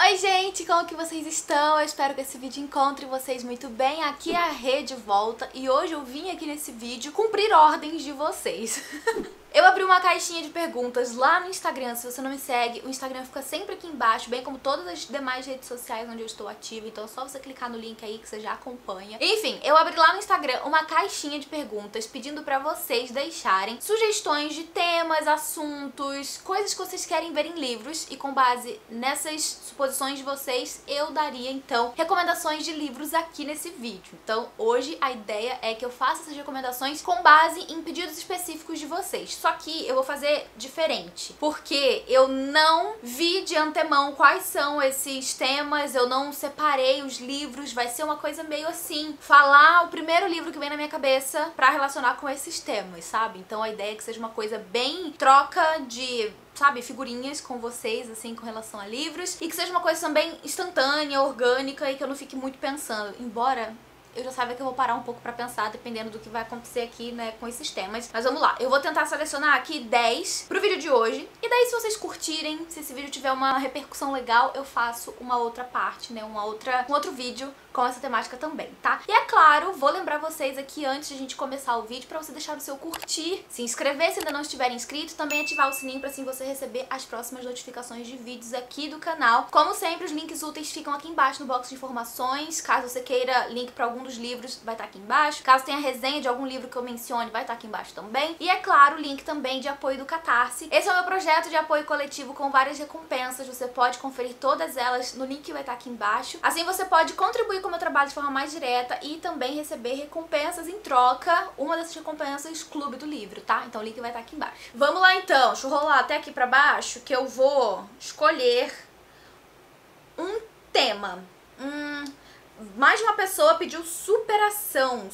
Oi gente, como que vocês estão? Eu espero que esse vídeo encontre vocês muito bem. Aqui é a Rê de volta e hoje eu vim aqui nesse vídeo cumprir ordens de vocês. Eu abri uma caixinha de perguntas lá no Instagram. Se você não me segue, o Instagram fica sempre aqui embaixo, bem como todas as demais redes sociais onde eu estou ativa. Então é só você clicar no link aí que você já acompanha. Enfim, eu abri lá no Instagram uma caixinha de perguntas pedindo pra vocês deixarem sugestões de temas, assuntos, coisas que vocês querem ver em livros. E com base nessas suposições de vocês, eu daria então recomendações de livros aqui nesse vídeo. Então hoje a ideia é que eu faça essas recomendações com base em pedidos específicos de vocês. Só que eu vou fazer diferente, porque eu não vi de antemão quais são esses temas, eu não separei os livros, vai ser uma coisa meio assim, falar o primeiro livro que vem na minha cabeça pra relacionar com esses temas, sabe? Então a ideia é que seja uma coisa bem troca de, sabe, figurinhas com vocês, assim, com relação a livros, e que seja uma coisa também instantânea, orgânica, e que eu não fique muito pensando, embora eu já saiba que eu vou parar um pouco pra pensar, dependendo do que vai acontecer aqui, né, com esses temas. Mas vamos lá, eu vou tentar selecionar aqui 10 pro vídeo de hoje. E daí, se vocês curtirem, se esse vídeo tiver uma repercussão legal, eu faço uma outra parte, né, um outro vídeo com essa temática também, tá? E é claro, vou lembrar vocês aqui antes de a gente começar o vídeo pra você deixar o seu curtir, se inscrever se ainda não estiver inscrito, também ativar o sininho pra assim você receber as próximas notificações de vídeos aqui do canal. Como sempre, os links úteis ficam aqui embaixo no box de informações. Caso você queira link pra algum dos livros, vai estar aqui embaixo. Caso tenha resenha de algum livro que eu mencione, vai estar aqui embaixo também. E é claro, o link também de apoio do Catarse. Esse é o meu projeto de apoio coletivo com várias recompensas. Você pode conferir todas elas no link que vai estar aqui embaixo. Assim você pode contribuir com o meu trabalho de forma mais direta e também receber recompensas em troca. Uma dessas recompensas, Clube do Livro, tá? Então o link vai estar aqui embaixo. Vamos lá então, deixa eu rolar até aqui pra baixo que eu vou escolher um tema. Mais de uma pessoa pediu superação.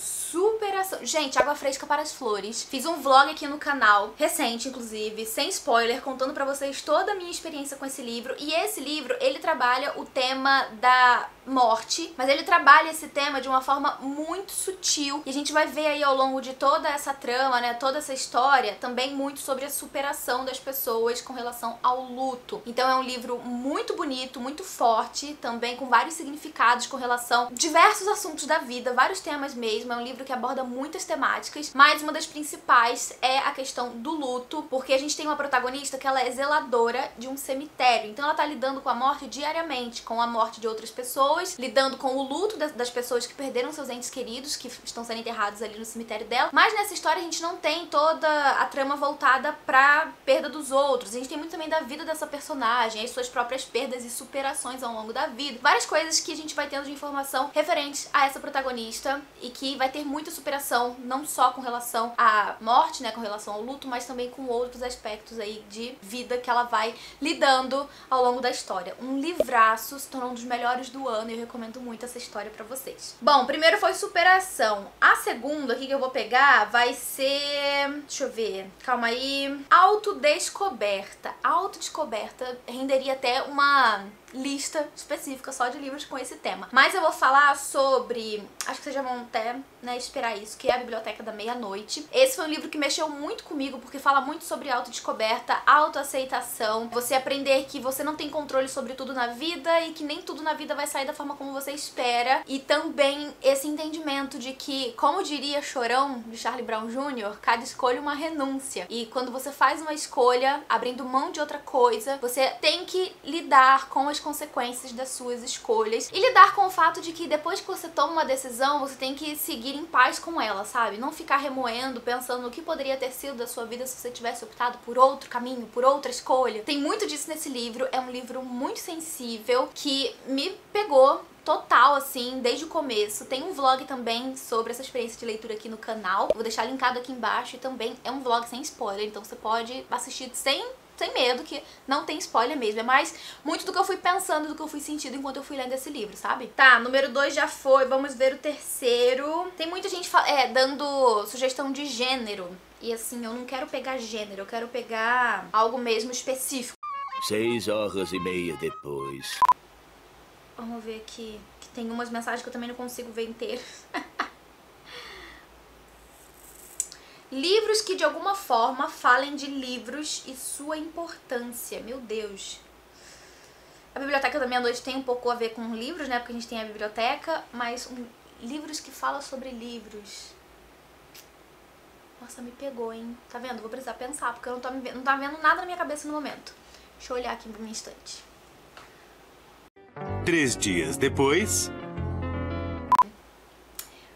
Gente, água fresca para as flores. Fiz um vlog aqui no canal, recente inclusive, sem spoiler, contando pra vocês toda a minha experiência com esse livro. E esse livro, ele trabalha o tema da morte, mas ele trabalha esse tema de uma forma muito sutil. E a gente vai ver aí ao longo de toda essa trama, né, toda essa história, também muito sobre a superação das pessoas com relação ao luto. Então é um livro muito bonito, muito forte, também com vários significados com relação a diversos assuntos da vida, vários temas mesmo. É um livro que aborda muitas temáticas, mas uma das principais é a questão do luto, porque a gente tem uma protagonista que ela é zeladora de um cemitério. Então ela tá lidando com a morte diariamente, com a morte de outras pessoas, lidando com o luto das pessoas que perderam seus entes queridos, que estão sendo enterrados ali no cemitério dela. Mas nessa história a gente não tem toda a trama voltada pra perda dos outros. A gente tem muito também da vida dessa personagem, as suas próprias perdas e superações ao longo da vida. Várias coisas que a gente vai tendo de informação referentes a essa protagonista e que vai ter muita superação, não só com relação à morte, né, com relação ao luto, mas também com outros aspectos aí de vida que ela vai lidando ao longo da história. Um livraço, se tornou um dos melhores do ano e eu recomendo muito essa história pra vocês. Bom, primeiro foi superação. A segunda aqui que eu vou pegar vai ser... deixa eu ver, calma aí... autodescoberta. Autodescoberta renderia até uma lista específica só de livros com esse tema. Mas eu vou falar sobre, acho que vocês já vão até, né, esperar isso, que é a Biblioteca da Meia-Noite. Esse foi um livro que mexeu muito comigo, porque fala muito sobre autodescoberta, autoaceitação, você aprender que você não tem controle sobre tudo na vida e que nem tudo na vida vai sair da forma como você espera. E também esse entendimento de que, como diria Chorão, de Charlie Brown Jr., cada escolha é uma renúncia. E quando você faz uma escolha, abrindo mão de outra coisa, você tem que lidar com as consequências das suas escolhas e lidar com o fato de que depois que você toma uma decisão, você tem que seguir em paz com ela, sabe? Não ficar remoendo, pensando no que poderia ter sido da sua vida se você tivesse optado por outro caminho, por outra escolha. Tem muito disso nesse livro, é um livro muito sensível que me pegou total, assim, desde o começo. Tem um vlog também sobre essa experiência de leitura aqui no canal. Vou deixar linkado aqui embaixo e também é um vlog sem spoiler, então você pode assistir sem medo, que não tem spoiler mesmo. É mais muito do que eu fui pensando, do que eu fui sentindo enquanto eu fui lendo esse livro, sabe? Tá, número 2 já foi, vamos ver o terceiro. Tem muita gente dando sugestão de gênero. E assim, eu não quero pegar gênero, eu quero pegar algo mesmo específico. 6h30 depois. Vamos ver aqui, que tem umas mensagens que eu também não consigo ver inteiras. Livros que de alguma forma falem de livros e sua importância. Meu Deus. A Biblioteca da Meia-Noite tem um pouco a ver com livros, né? Porque a gente tem a biblioteca, mas livros que falam sobre livros. Nossa, me pegou, hein? Tá vendo? Vou precisar pensar, porque eu não tá vendo nada na minha cabeça no momento. Deixa eu olhar aqui por um instante. 3 dias depois...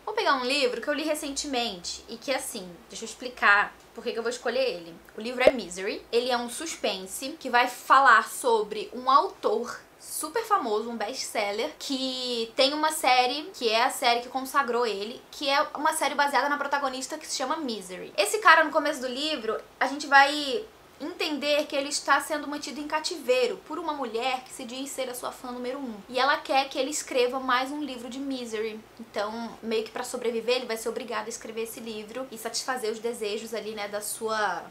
Vou pegar um livro que eu li recentemente e que, assim, deixa eu explicar por que eu vou escolher ele. O livro é Misery. Ele é um suspense que vai falar sobre um autor super famoso, um best-seller, que tem uma série, que é a série que consagrou ele, que é uma série baseada na protagonista que se chama Misery. Esse cara, no começo do livro, a gente vai entender que ele está sendo mantido em cativeiro por uma mulher que se diz ser a sua fã número 1. E ela quer que ele escreva mais um livro de Misery. Então, meio que pra sobreviver, ele vai ser obrigado a escrever esse livro e satisfazer os desejos ali, né, da sua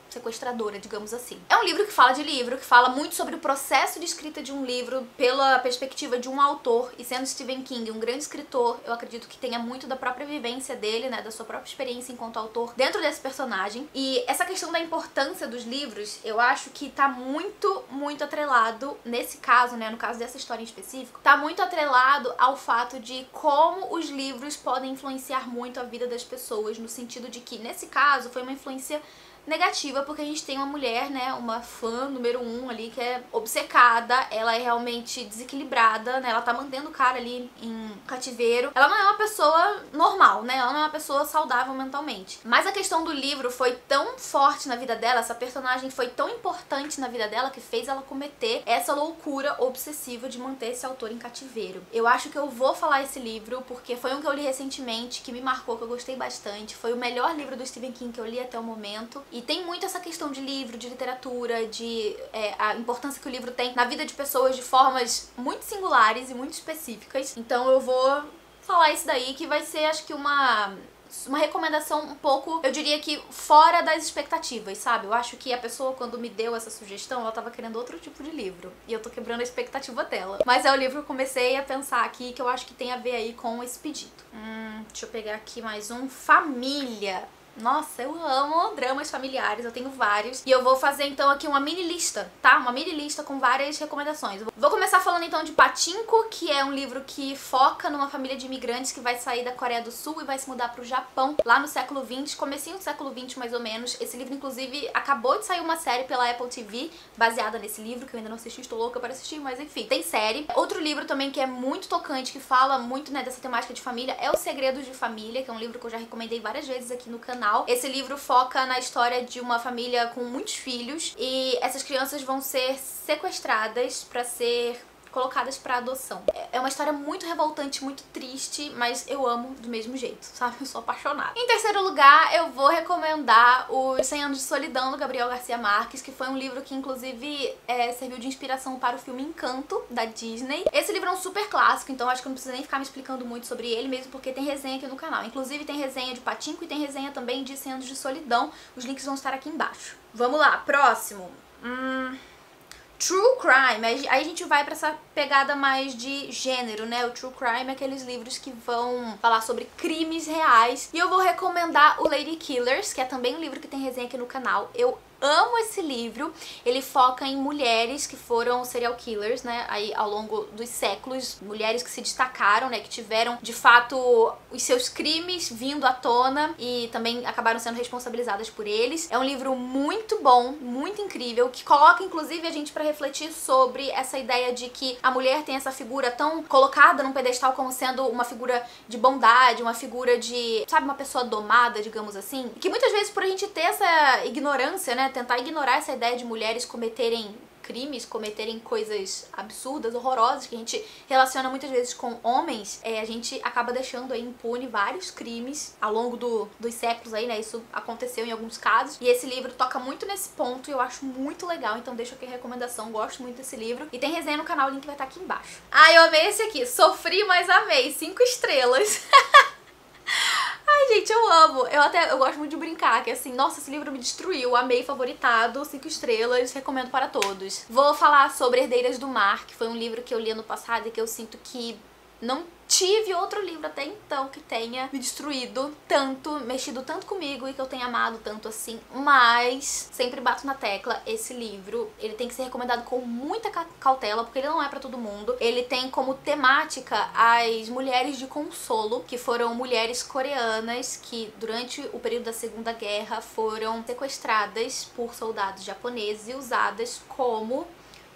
sequestradora, digamos assim. É um livro que fala de livro, que fala muito sobre o processo de escrita de um livro pela perspectiva de um autor, e sendo Stephen King um grande escritor, eu acredito que tenha muito da própria vivência dele, né, da sua própria experiência enquanto autor dentro desse personagem. E essa questão da importância dos livros, eu acho que tá muito, muito atrelado, nesse caso, né, no caso dessa história em específico, tá muito atrelado ao fato de como os livros podem influenciar muito a vida das pessoas, no sentido de que, nesse caso, foi uma influência negativa, porque a gente tem uma mulher, né, uma fã número 1 ali, que é obcecada, ela é realmente desequilibrada, né, ela tá mantendo o cara ali em cativeiro. Ela não é uma pessoa normal, né, ela não é uma pessoa saudável mentalmente. Mas a questão do livro foi tão forte na vida dela, essa personagem foi tão importante na vida dela, que fez ela cometer essa loucura obsessiva de manter esse autor em cativeiro. Eu acho que eu vou falar esse livro, porque foi um que eu li recentemente, que me marcou, que eu gostei bastante. Foi o melhor livro do Stephen King que eu li até o momento. E tem muito essa questão de livro, de literatura, de a importância que o livro tem na vida de pessoas de formas muito singulares e muito específicas. Então eu vou falar isso daí, que vai ser, acho que uma recomendação um pouco, eu diria que fora das expectativas, sabe? Eu acho que a pessoa, quando me deu essa sugestão, ela tava querendo outro tipo de livro. E eu tô quebrando a expectativa dela. Mas é o livro que eu comecei a pensar aqui, que eu acho que tem a ver aí com esse pedido. Deixa eu pegar aqui mais um. Família. Nossa, eu amo dramas familiares, eu tenho vários. E eu vou fazer então aqui uma mini lista, tá? Uma mini lista com várias recomendações. Vou começar falando então de Pachinko, que é um livro que foca numa família de imigrantes que vai sair da Coreia do Sul e vai se mudar pro Japão, lá no século XX, comecinho do século XX mais ou menos. Esse livro, inclusive, acabou de sair uma série pela Apple TV, baseada nesse livro, que eu ainda não assisti, estou louca para assistir, mas enfim, tem série. Outro livro também que é muito tocante, que fala muito, né, dessa temática de família, é Os Segredos de Família, que é um livro que eu já recomendei várias vezes aqui no canal. Esse livro foca na história de uma família com muitos filhos e essas crianças vão ser sequestradas para ser colocadas pra adoção. É uma história muito revoltante, muito triste, mas eu amo do mesmo jeito, sabe? Eu sou apaixonada. Em terceiro lugar, eu vou recomendar Os 100 Anos de Solidão, do Gabriel Garcia Marques, que foi um livro que, inclusive, serviu de inspiração para o filme Encanto, da Disney. Esse livro é um super clássico, então acho que eu não preciso nem ficar me explicando muito sobre ele, mesmo porque tem resenha aqui no canal. Inclusive, tem resenha de Pachinko e tem resenha também de 100 Anos de Solidão. Os links vão estar aqui embaixo. Vamos lá, próximo. True Crime, aí a gente vai pra essa pegada mais de gênero, né? O True Crime é aqueles livros que vão falar sobre crimes reais. E eu vou recomendar o Lady Killers, que é também um livro que tem resenha aqui no canal. Eu amo esse livro, ele foca em mulheres que foram serial killers, né, aí ao longo dos séculos, mulheres que se destacaram, né, que tiveram de fato os seus crimes vindo à tona e também acabaram sendo responsabilizadas por eles. É um livro muito bom, muito incrível, que coloca inclusive a gente pra refletir sobre essa ideia de que a mulher tem essa figura tão colocada num pedestal como sendo uma figura de bondade, uma figura de, sabe, uma pessoa domada, digamos assim, que muitas vezes por a gente ter essa ignorância, né, tentar ignorar essa ideia de mulheres cometerem crimes, cometerem coisas absurdas, horrorosas, que a gente relaciona muitas vezes com homens, a gente acaba deixando aí impune vários crimes ao longo dos séculos aí, né, isso aconteceu em alguns casos, e esse livro toca muito nesse ponto e eu acho muito legal, então deixo aqui a recomendação, gosto muito desse livro, e tem resenha no canal, o link vai estar aqui embaixo. Ah, eu amei esse aqui, Sofri, mas amei, 5 estrelas. Ai, gente, eu amo. Eu gosto muito de brincar, que assim, nossa, esse livro me destruiu, amei, favoritado, 5 estrelas, recomendo para todos. Vou falar sobre Herdeiras do Mar, que foi um livro que eu li ano passado e que eu sinto que Não tive outro livro até então que tenha me destruído tanto, mexido tanto comigo e que eu tenha amado tanto assim, mas sempre bato na tecla, esse livro, ele tem que ser recomendado com muita cautela, porque ele não é pra todo mundo. Ele tem como temática as mulheres de consolo, que foram mulheres coreanas que durante o período da Segunda Guerra foram sequestradas por soldados japoneses e usadas como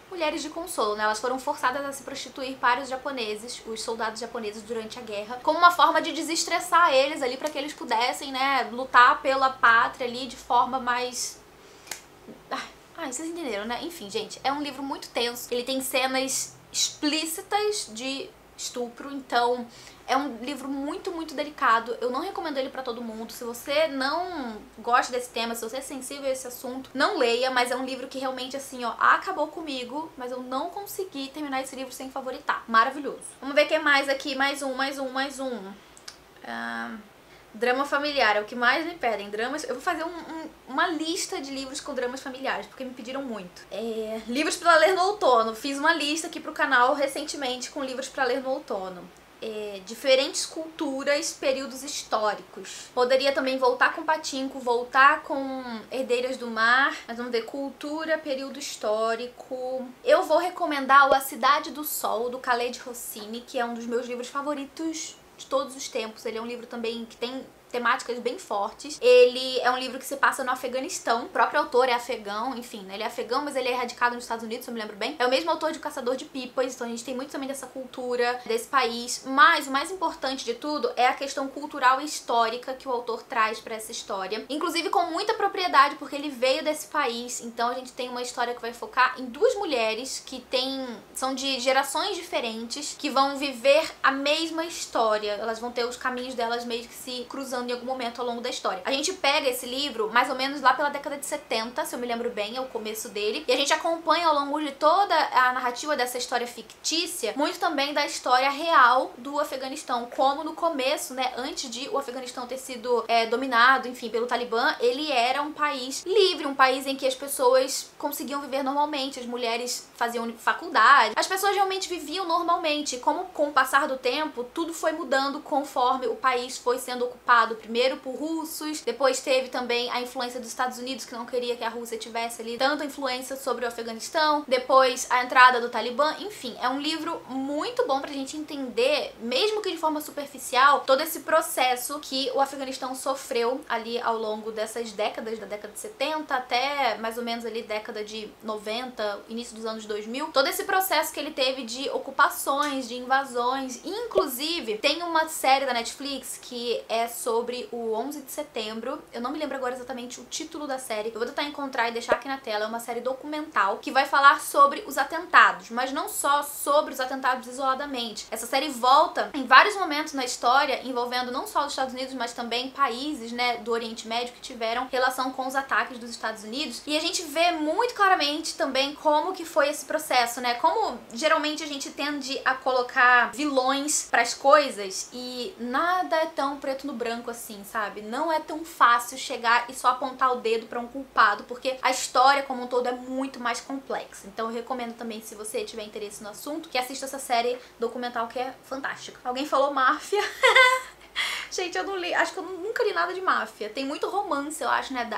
mulheres de consolo, né? Elas foram forçadas a se prostituir para os japoneses, os soldados japoneses durante a guerra, como uma forma de desestressar eles ali, para que eles pudessem, né, lutar pela pátria ali de forma mais... vocês entenderam, né? Enfim, gente, é um livro muito tenso. Ele tem cenas explícitas de estupro, então é um livro muito, muito delicado. Eu não recomendo ele pra todo mundo. Se você não gosta desse tema, se você é sensível a esse assunto, não leia, mas é um livro que realmente, assim, ó, acabou comigo, mas eu não consegui terminar esse livro sem favoritar. Maravilhoso. Vamos ver o que mais aqui. Mais um. Drama familiar, é o que mais me pedem. Dramas. Eu vou fazer uma lista de livros com dramas familiares, porque me pediram muito. Livros pra ler no outono. Fiz uma lista aqui pro canal recentemente com livros pra ler no outono. Diferentes culturas, períodos históricos. Poderia também voltar com Pachinko, voltar com Herdeiras do Mar, mas vamos ver, cultura, período histórico. Eu vou recomendar o A Cidade do Sol, do Khaled Hosseini, que é um dos meus livros favoritos de todos os tempos. Ele é um livro também que tem temáticas bem fortes. Ele é um livro que se passa no Afeganistão. O próprio autor é afegão, enfim, né? Ele é afegão, mas ele é radicado nos Estados Unidos, se eu me lembro bem. É o mesmo autor de O Caçador de Pipas, então a gente tem muito também dessa cultura, desse país. Mas o mais importante de tudo é a questão cultural e histórica que o autor traz pra essa história. Inclusive com muita propriedade, porque ele veio desse país. Então a gente tem uma história que vai focar em duas mulheres que são de gerações diferentes, que vão viver a mesma história. Elas vão ter os caminhos delas meio que se cruzando em algum momento ao longo da história. A gente pega esse livro mais ou menos lá pela década de 70, se eu me lembro bem, é o começo dele, e a gente acompanha ao longo de toda a narrativa dessa história fictícia, muito também da história real do Afeganistão, como no começo, né, antes de o Afeganistão ter sido dominado, enfim, pelo Talibã, ele era um país livre, um país em que as pessoas conseguiam viver normalmente, as mulheres faziam faculdade, as pessoas realmente viviam normalmente. Como com o passar do tempo, tudo foi mudando conforme o país foi sendo ocupado primeiro por russos, depois teve também a influência dos Estados Unidos, que não queria que a Rússia tivesse ali tanta influência sobre o Afeganistão, depois a entrada do Talibã, enfim, é um livro muito bom pra gente entender, mesmo que de forma superficial, todo esse processo que o Afeganistão sofreu ali ao longo dessas décadas, da década de 70 até mais ou menos ali década de 90, início dos anos 2000, todo esse processo que ele teve de ocupações, de invasões, inclusive tem uma série da Netflix que é sobre o 11 de setembro, eu não me lembro agora exatamente o título da série, eu vou tentar encontrar e deixar aqui na tela, é uma série documental que vai falar sobre os atentados, mas não só sobre os atentados isoladamente. Essa série volta em vários momentos na história, envolvendo não só os Estados Unidos, mas também países, né, do Oriente Médio que tiveram relação com os ataques dos Estados Unidos, e a gente vê muito claramente também como que foi esse processo, né, como geralmente a gente tende a colocar vilões pras coisas e nada é tão preto no branco assim, sabe? Não é tão fácil chegar e só apontar o dedo pra um culpado, porque a história como um todo é muito mais complexa. Então eu recomendo também, se você tiver interesse no assunto, que assista essa série documental que é fantástica. Alguém falou máfia. Gente, eu não li, acho que eu nunca li nada de máfia. Tem muito romance, eu acho, né?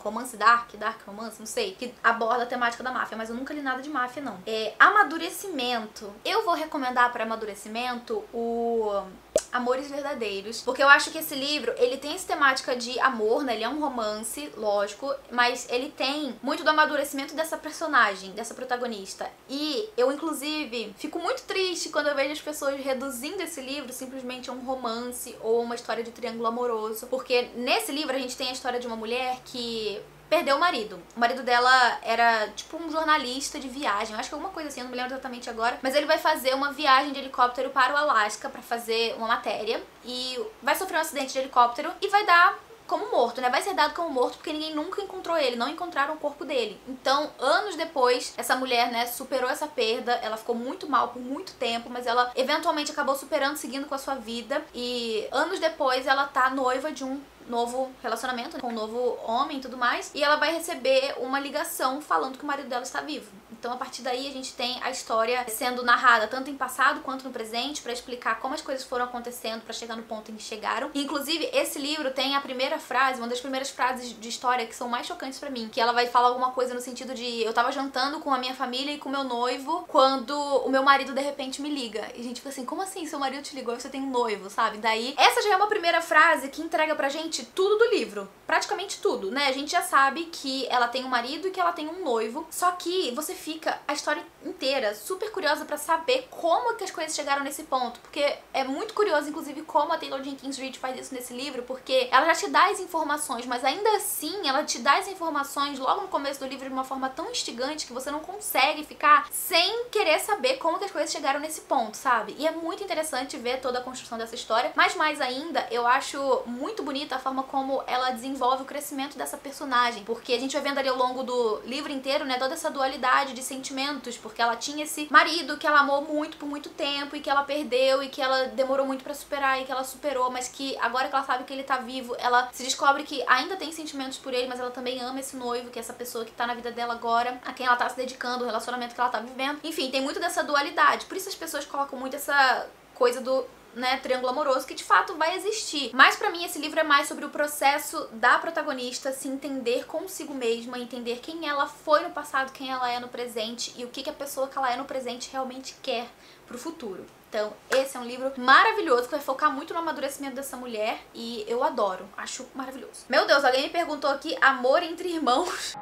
Romance dark romance, não sei, que aborda a temática da máfia, mas eu nunca li nada de máfia, não. Amadurecimento. Eu vou recomendar para amadurecimento o Amores Verdadeiros, porque eu acho que esse livro, ele tem essa temática de amor, né? Ele é um romance, lógico, mas ele tem muito do amadurecimento dessa personagem, dessa protagonista. E eu, inclusive, fico muito triste quando eu vejo as pessoas reduzindo esse livro simplesmente a um romance ou uma história de triângulo amoroso, porque nesse livro a gente tem a história de uma mulher que perdeu o marido. O marido dela era tipo um jornalista de viagem, eu acho que alguma coisa assim, eu não me lembro exatamente agora, mas ele vai fazer uma viagem de helicóptero para o Alasca pra fazer uma matéria e vai sofrer um acidente de helicóptero e vai dar como morto, né? Vai ser dado como morto porque ninguém nunca encontrou ele, não encontraram o corpo dele. Então, anos depois, essa mulher, né, superou essa perda, ela ficou muito mal por muito tempo, mas ela eventualmente acabou superando, seguindo com a sua vida, e anos depois ela tá noiva de um novo relacionamento, né, com um novo homem e tudo mais, e ela vai receber uma ligação falando que o marido dela está vivo. Então a partir daí a gente tem a história sendo narrada tanto em passado quanto no presente pra explicar como as coisas foram acontecendo pra chegar no ponto em que chegaram. E, inclusive, esse livro tem a primeira frase, uma das primeiras frases de história que são mais chocantes pra mim, que ela vai falar alguma coisa no sentido de eu tava jantando com a minha família e com o meu noivo quando o meu marido de repente me liga. E a gente fica assim, como assim seu marido te ligou e você tem um noivo, sabe? Daí, essa já é uma primeira frase que entrega pra gente tudo do livro. Praticamente tudo, né? A gente já sabe que ela tem um marido e que ela tem um noivo, só que você fica a história inteira super curiosa pra saber como que as coisas chegaram nesse ponto, porque é muito curioso, inclusive, como a Taylor Jenkins Reid faz isso nesse livro, porque ela já te dá as informações, mas ainda assim ela te dá as informações logo no começo do livro de uma forma tão instigante que você não consegue ficar sem querer saber como que as coisas chegaram nesse ponto, sabe? E é muito interessante ver toda a construção dessa história, mas mais ainda, eu acho muito bonita a forma como ela desenvolve o crescimento dessa personagem, porque a gente vai vendo ali ao longo do livro inteiro, né, toda essa dualidade de sentimentos, porque ela tinha esse marido que ela amou muito por muito tempo e que ela perdeu e que ela demorou muito pra superar e que ela superou, mas que agora que ela sabe que ele tá vivo, ela se descobre que ainda tem sentimentos por ele, mas ela também ama esse noivo, que é essa pessoa que tá na vida dela agora, a quem ela tá se dedicando, o relacionamento que ela tá vivendo. Enfim, tem muito dessa dualidade, por isso as pessoas colocam muito essa coisa do, né, triângulo amoroso, que de fato vai existir. Mas pra mim esse livro é mais sobre o processo da protagonista se entender consigo mesma, entender quem ela foi no passado, quem ela é no presente e o que a pessoa que ela é no presente realmente quer pro futuro. Então, esse é um livro maravilhoso que vai focar muito no amadurecimento dessa mulher e eu adoro, acho maravilhoso. Meu Deus, alguém me perguntou aqui, amor entre irmãos.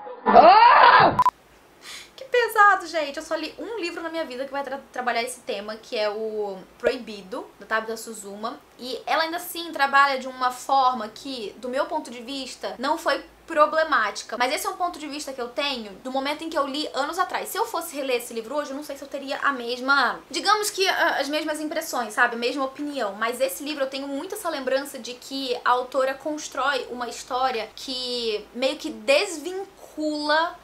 Que pesado, gente. Eu só li um livro na minha vida que vai trabalhar esse tema, que é o Proibido, da Tabitha Suzuma. E ela ainda assim trabalha de uma forma que, do meu ponto de vista, não foi problemática. Mas esse é um ponto de vista que eu tenho do momento em que eu li anos atrás. Se eu fosse reler esse livro hoje, eu não sei se eu teria a mesma... digamos que as mesmas impressões, sabe? A mesma opinião. Mas esse livro eu tenho muito essa lembrança de que a autora constrói uma história que meio que desvincula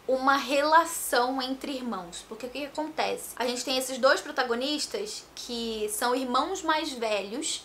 uma relação entre irmãos. Porque o que acontece? A gente tem esses dois protagonistas que são irmãos mais velhos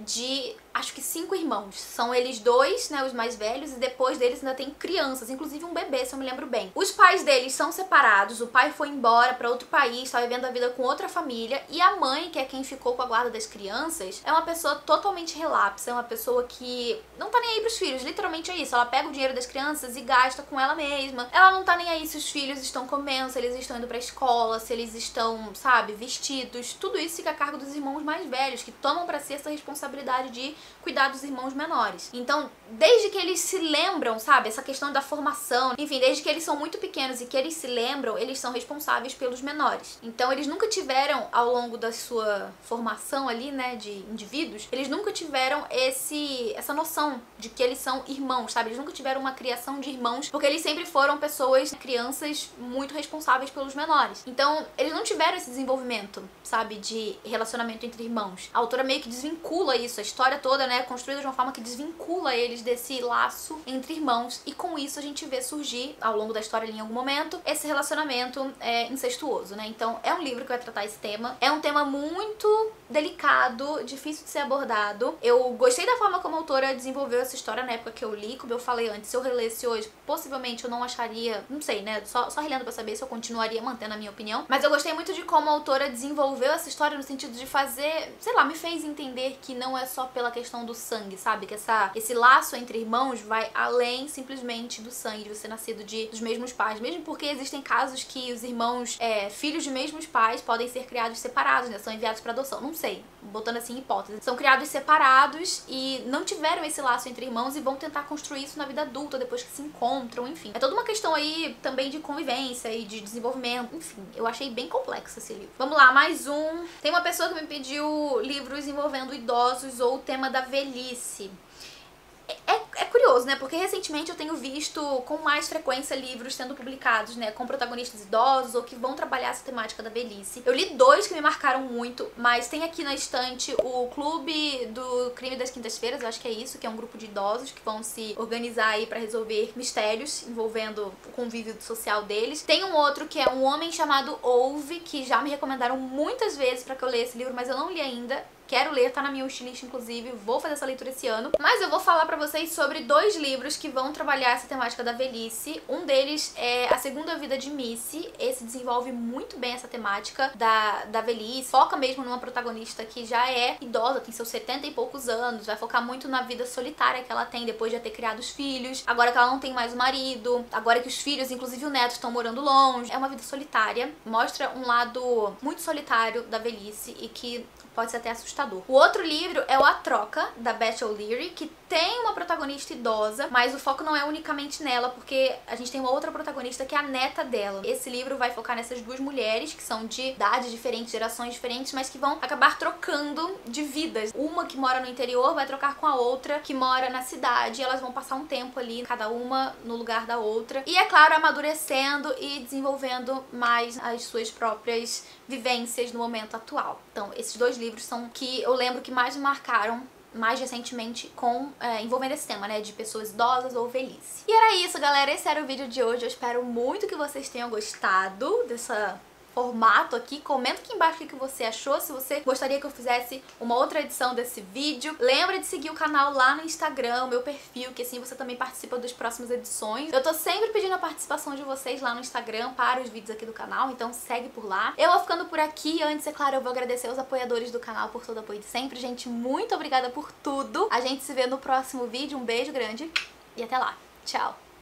de, acho que 5 irmãos. São eles dois, né, os mais velhos, e depois deles ainda tem crianças, inclusive um bebê, se eu me lembro bem. Os pais deles são separados, o pai foi embora pra outro país, tá vivendo a vida com outra família, e a mãe, que é quem ficou com a guarda das crianças, é uma pessoa totalmente relapsa, é uma pessoa que não tá nem aí pros filhos, literalmente é isso. Ela pega o dinheiro das crianças e gasta com ela mesma. Ela não tá nem aí se os filhos estão comendo, se eles estão indo pra escola, se eles estão, sabe, vestidos. Tudo isso fica a cargo dos irmãos mais velhos, que tomam pra si essa responsabilidade de cuidar dos irmãos menores. Então, desde que eles se lembram, sabe, essa questão da formação, enfim, desde que eles são muito pequenos e que eles se lembram, eles são responsáveis pelos menores. Então, eles nunca tiveram, ao longo da sua formação ali, né, de indivíduos, eles nunca tiveram essa noção de que eles são irmãos, sabe? Eles nunca tiveram uma criação de irmãos, porque eles sempre foram pessoas, crianças muito responsáveis pelos menores. Então, eles não tiveram esse desenvolvimento, sabe, de relacionamento entre irmãos. A autora meio que desvincula isso, a história toda, né, construída de uma forma que desvincula eles desse laço entre irmãos, e com isso a gente vê surgir, ao longo da história ali em algum momento, esse relacionamento incestuoso, né? Então é um livro que vai tratar esse tema, é um tema muito delicado, difícil de ser abordado. Eu gostei da forma como a autora desenvolveu essa história na época que eu li, como eu falei antes, se eu relesse hoje, possivelmente eu não acharia, não sei, né, só relendo pra saber se eu continuaria mantendo a minha opinião, mas eu gostei muito de como a autora desenvolveu essa história no sentido de fazer, sei lá, me fez entender que não é só pela questão do sangue, sabe? Que esse laço entre irmãos vai além simplesmente do sangue, de você ter nascido dos mesmos pais. Mesmo porque existem casos que os irmãos, filhos de mesmos pais, podem ser criados separados, né? São enviados pra adoção. Não sei, botando assim em hipótese. São criados separados e não tiveram esse laço entre irmãos e vão tentar construir isso na vida adulta depois que se encontram, enfim. É toda uma questão aí também de convivência e de desenvolvimento. Enfim, eu achei bem complexo esse livro. Vamos lá, mais um. Tem uma pessoa que me pediu livros envolvendo idosos ou o tema da velhice. É curioso, né? Porque recentemente eu tenho visto com mais frequência livros sendo publicados, né, com protagonistas idosos ou que vão trabalhar essa temática da velhice. Eu li 2 que me marcaram muito, mas tem aqui na estante o Clube do Crime das Quintas-Feiras, eu acho que é isso, que é um grupo de idosos que vão se organizar aí pra resolver mistérios envolvendo o convívio social deles. Tem um outro que é Um Homem Chamado Ove, que já me recomendaram muitas vezes pra que eu leia esse livro, mas eu não li ainda. quero ler, tá na minha wishlist inclusive, vou fazer essa leitura esse ano. Mas eu vou falar pra vocês sobre 2 livros que vão trabalhar essa temática da velhice. Um deles é A Segunda Vida de Missy. Esse desenvolve muito bem essa temática da velhice, foca mesmo numa protagonista que já é idosa, tem seus 70 e poucos anos, vai focar muito na vida solitária que ela tem depois de ter criado os filhos, agora que ela não tem mais o marido, agora que os filhos, inclusive o neto, estão morando longe. É uma vida solitária, mostra um lado muito solitário da velhice e que pode ser até assustador. O outro livro é o A Troca, da Beth O'Leary, que tem uma protagonista idosa, mas o foco não é unicamente nela, porque a gente tem uma outra protagonista que é a neta dela. Esse livro vai focar nessas 2 mulheres, que são de idades diferentes, gerações diferentes, mas que vão acabar trocando de vidas. Uma que mora no interior vai trocar com a outra que mora na cidade, e elas vão passar um tempo ali, cada uma no lugar da outra. E, é claro, amadurecendo e desenvolvendo mais as suas próprias vivências no momento atual. Então, esses 2 livros são que eu lembro que mais me marcaram mais recentemente envolvendo esse tema, né, de pessoas idosas ou velhice. E era isso, galera, esse era o vídeo de hoje. Eu espero muito que vocês tenham gostado dessa formato aqui. Comenta aqui embaixo o que você achou, se você gostaria que eu fizesse uma outra edição desse vídeo. Lembra de seguir o canal lá no Instagram, o meu perfil, que assim você também participa das próximas edições. Eu tô sempre pedindo a participação de vocês lá no Instagram para os vídeos aqui do canal, então segue por lá. Eu vou ficando por aqui. Antes, é claro, eu vou agradecer aos apoiadores do canal por todo o apoio de sempre. Gente, muito obrigada por tudo. A gente se vê no próximo vídeo. Um beijo grande e até lá. Tchau!